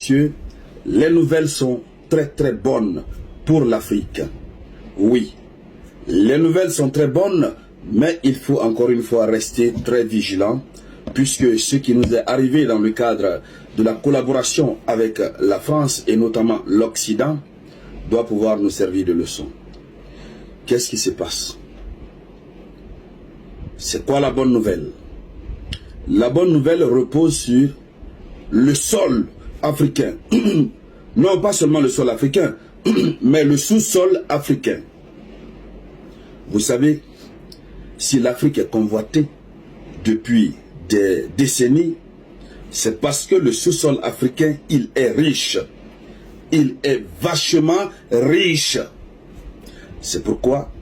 Messieurs, les nouvelles sont très bonnes pour l'Afrique. Oui, les nouvelles sont très bonnes, mais il faut encore une fois rester très vigilant, puisque ce qui nous est arrivé dans le cadre de la collaboration avec la France et notamment l'Occident doit pouvoir nous servir de leçon. Qu'est-ce qui se passe? C'est quoi la bonne nouvelle? La bonne nouvelle repose sur le sol africain. Non pas seulement le sol africain, mais le sous-sol africain. Vous savez, si l'Afrique est convoitée depuis des décennies, c'est parce que le sous-sol africain, il est riche. Il est vachement riche. C'est pourquoi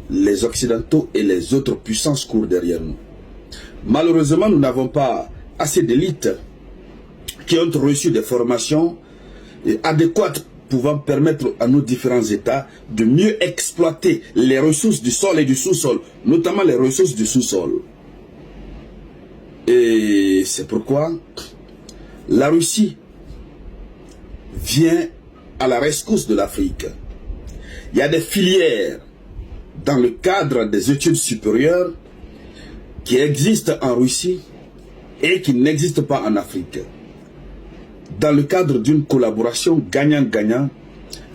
les Occidentaux et les autres puissances courent derrière nous. Malheureusement, nous n'avons pas assez d'élites qui ont reçu des formations adéquates pouvant permettre à nos différents États de mieux exploiter les ressources du sol et du sous-sol, notamment les ressources du sous-sol. Et c'est pourquoi la Russie vient à la rescousse de l'Afrique. Il y a des filières dans le cadre des études supérieures qui existent en Russie et qui n'existent pas en Afrique. Dans le cadre d'une collaboration gagnant-gagnant,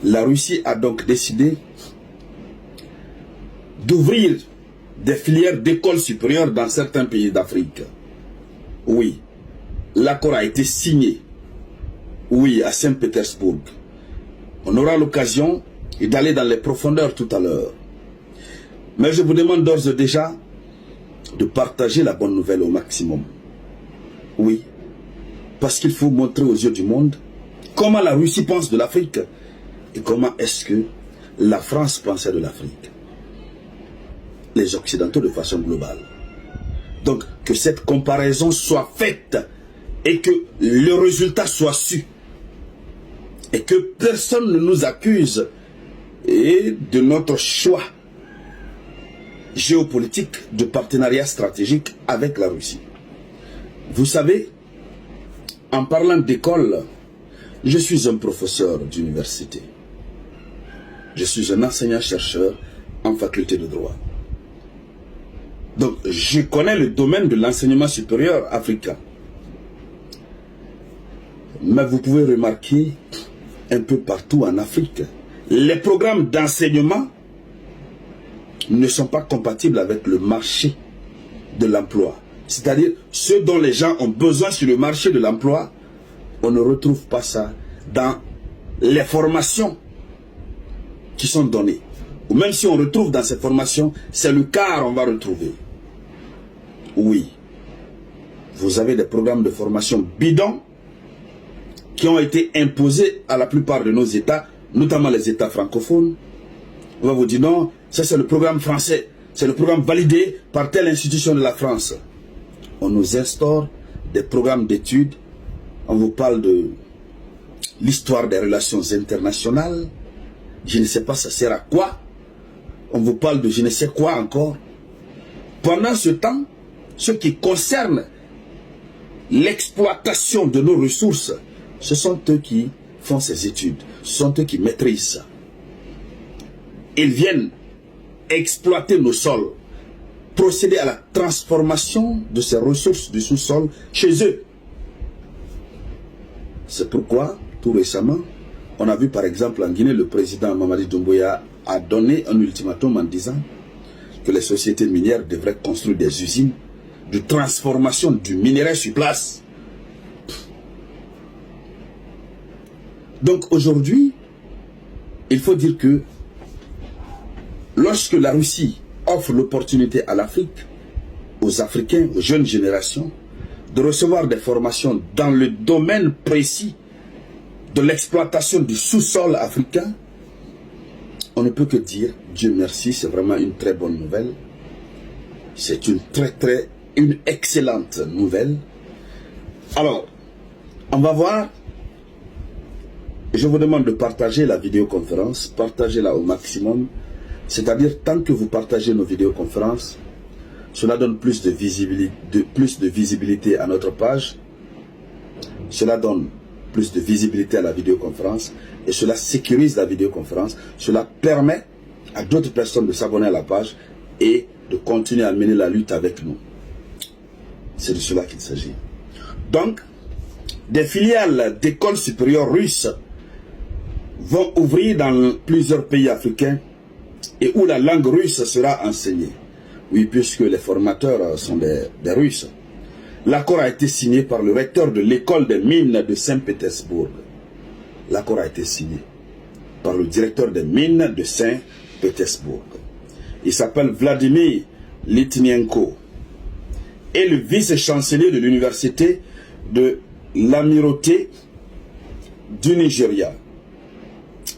la Russie a donc décidé d'ouvrir des filières d'écoles supérieures dans certains pays d'Afrique. Oui, l'accord a été signé. Oui, à Saint-Pétersbourg. On aura l'occasion d'aller dans les profondeurs tout à l'heure. Mais je vous demande d'ores et déjà de partager la bonne nouvelle au maximum. Oui, parce qu'il faut montrer aux yeux du monde comment la Russie pense de l'Afrique et comment est-ce que la France pensait de l'Afrique. Les Occidentaux de façon globale. Donc, que cette comparaison soit faite et que le résultat soit su. Et que personne ne nous accuse de notre choix géopolitique de partenariat stratégique avec la Russie. Vous savez, en parlant d'école, je suis un professeur d'université. Je suis un enseignant-chercheur en faculté de droit. Donc, je connais le domaine de l'enseignement supérieur africain. Mais vous pouvez remarquer un peu partout en Afrique, les programmes d'enseignement ne sont pas compatibles avec le marché de l'emploi. C'est-à-dire, ce dont les gens ont besoin sur le marché de l'emploi, on ne retrouve pas ça dans les formations qui sont données. Ou même si on retrouve dans ces formations, c'est le quart on va retrouver. Oui, vous avez des programmes de formation bidons qui ont été imposés à la plupart de nos États, notamment les États francophones. On va vous dire non, ça c'est le programme français, c'est le programme validé par telle institution de la France. On nous instaure des programmes d'études, on vous parle de l'histoire des relations internationales, je ne sais pas ça sert à quoi, on vous parle de je ne sais quoi encore. Pendant ce temps, ce qui concerne l'exploitation de nos ressources, ce sont eux qui font ces études, ce sont eux qui maîtrisent ça. Ils viennent exploiter nos sols, procéder à la transformation de ces ressources du sous-sol chez eux. C'est pourquoi, tout récemment, on a vu par exemple en Guinée, le président Mamadi Doumbouya a donné un ultimatum en disant que les sociétés minières devraient construire des usines de transformation du minerai sur place. Donc aujourd'hui, il faut dire que lorsque la Russie offre l'opportunité à l'Afrique, aux Africains, aux jeunes générations, de recevoir des formations dans le domaine précis de l'exploitation du sous-sol africain, on ne peut que dire, Dieu merci, c'est vraiment une très bonne nouvelle. C'est une excellente nouvelle. Alors, on va voir. Je vous demande de partager la vidéoconférence, partagez-la au maximum. C'est-à-dire, tant que vous partagez nos vidéoconférences, cela donne plus de visibilité à notre page. Cela donne plus de visibilité à la vidéoconférence et cela sécurise la vidéoconférence. Cela permet à d'autres personnes de s'abonner à la page et de continuer à mener la lutte avec nous. C'est de cela qu'il s'agit. Donc, des filiales d'écoles supérieures russes vont ouvrir dans plusieurs pays africains et où la langue russe sera enseignée. Oui, puisque les formateurs sont des Russes. L'accord a été signé par le recteur de l'école des mines de Saint-Pétersbourg. L'accord a été signé par le directeur des mines de Saint-Pétersbourg. Il s'appelle Vladimir Litvinenko et le vice-chancelier de l'université de l'amirauté du Nigeria,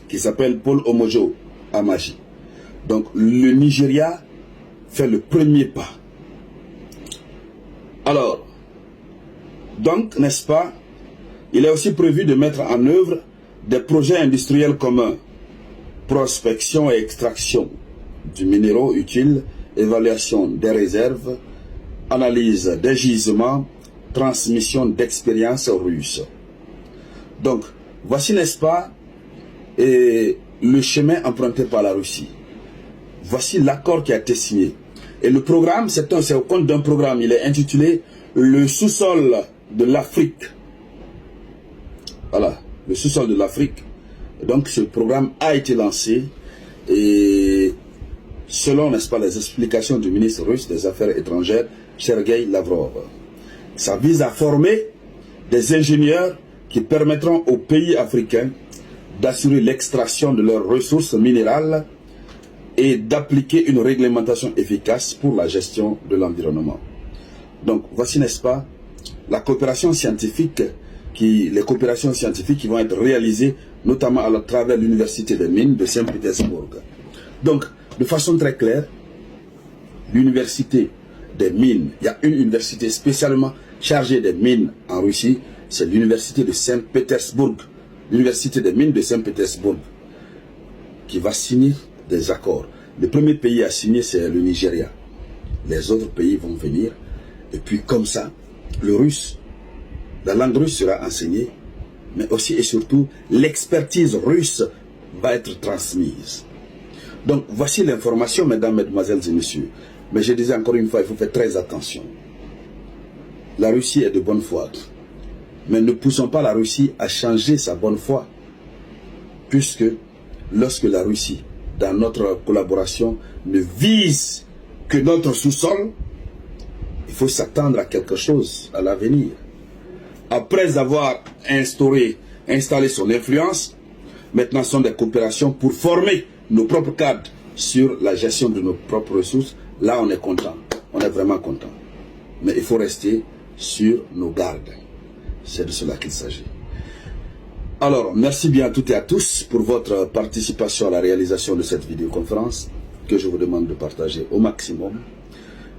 qui s'appelle Paul Omojo Amaji. Donc le Nigeria fait le premier pas. Alors, donc, n'est-ce pas, il est aussi prévu de mettre en œuvre des projets industriels communs, prospection et extraction du minéraux utile, évaluation des réserves, analyse des gisements, transmission d'expériences russes. Donc, voici, n'est-ce pas, le chemin emprunté par la Russie. Voici l'accord qui a été signé. Et le programme, c'est au compte d'un programme. Il est intitulé « Le sous-sol de l'Afrique ». Voilà, le sous-sol de l'Afrique. Donc, ce programme a été lancé et selon, n'est-ce pas, les explications du ministre russe des Affaires étrangères, Sergei Lavrov. Ça vise à former des ingénieurs qui permettront aux pays africains d'assurer l'extraction de leurs ressources minérales et d'appliquer une réglementation efficace pour la gestion de l'environnement. Donc, voici, n'est-ce pas, la coopération scientifique, les coopérations scientifiques qui vont être réalisées, notamment à travers l'Université des mines de Saint-Pétersbourg. Donc, de façon très claire, l'Université des mines, il y a une université spécialement chargée des mines en Russie, c'est l'Université de Saint-Pétersbourg, l'Université des mines de Saint-Pétersbourg, qui va signer des accords. Le premier pays à signer, c'est le Nigeria. Les autres pays vont venir. Et puis comme ça, le russe, la langue russe sera enseignée, mais aussi et surtout, l'expertise russe va être transmise. Donc, voici l'information, mesdames, mesdemoiselles et messieurs. Mais je disais encore une fois, il faut faire très attention. La Russie est de bonne foi. Mais ne poussons pas la Russie à changer sa bonne foi. Puisque, lorsque la Russie, dans notre collaboration, ne vise que notre sous-sol, il faut s'attendre à quelque chose à l'avenir. Après avoir installé son influence, maintenant ce sont des coopérations pour former nos propres cadres sur la gestion de nos propres ressources. Là, on est content, on est vraiment content. Mais il faut rester sur nos gardes. C'est de cela qu'il s'agit. Alors, merci bien à toutes et à tous pour votre participation à la réalisation de cette vidéoconférence que je vous demande de partager au maximum.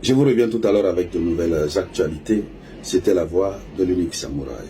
Je vous reviens tout à l'heure avec de nouvelles actualités. C'était la voix de l'unique samouraï.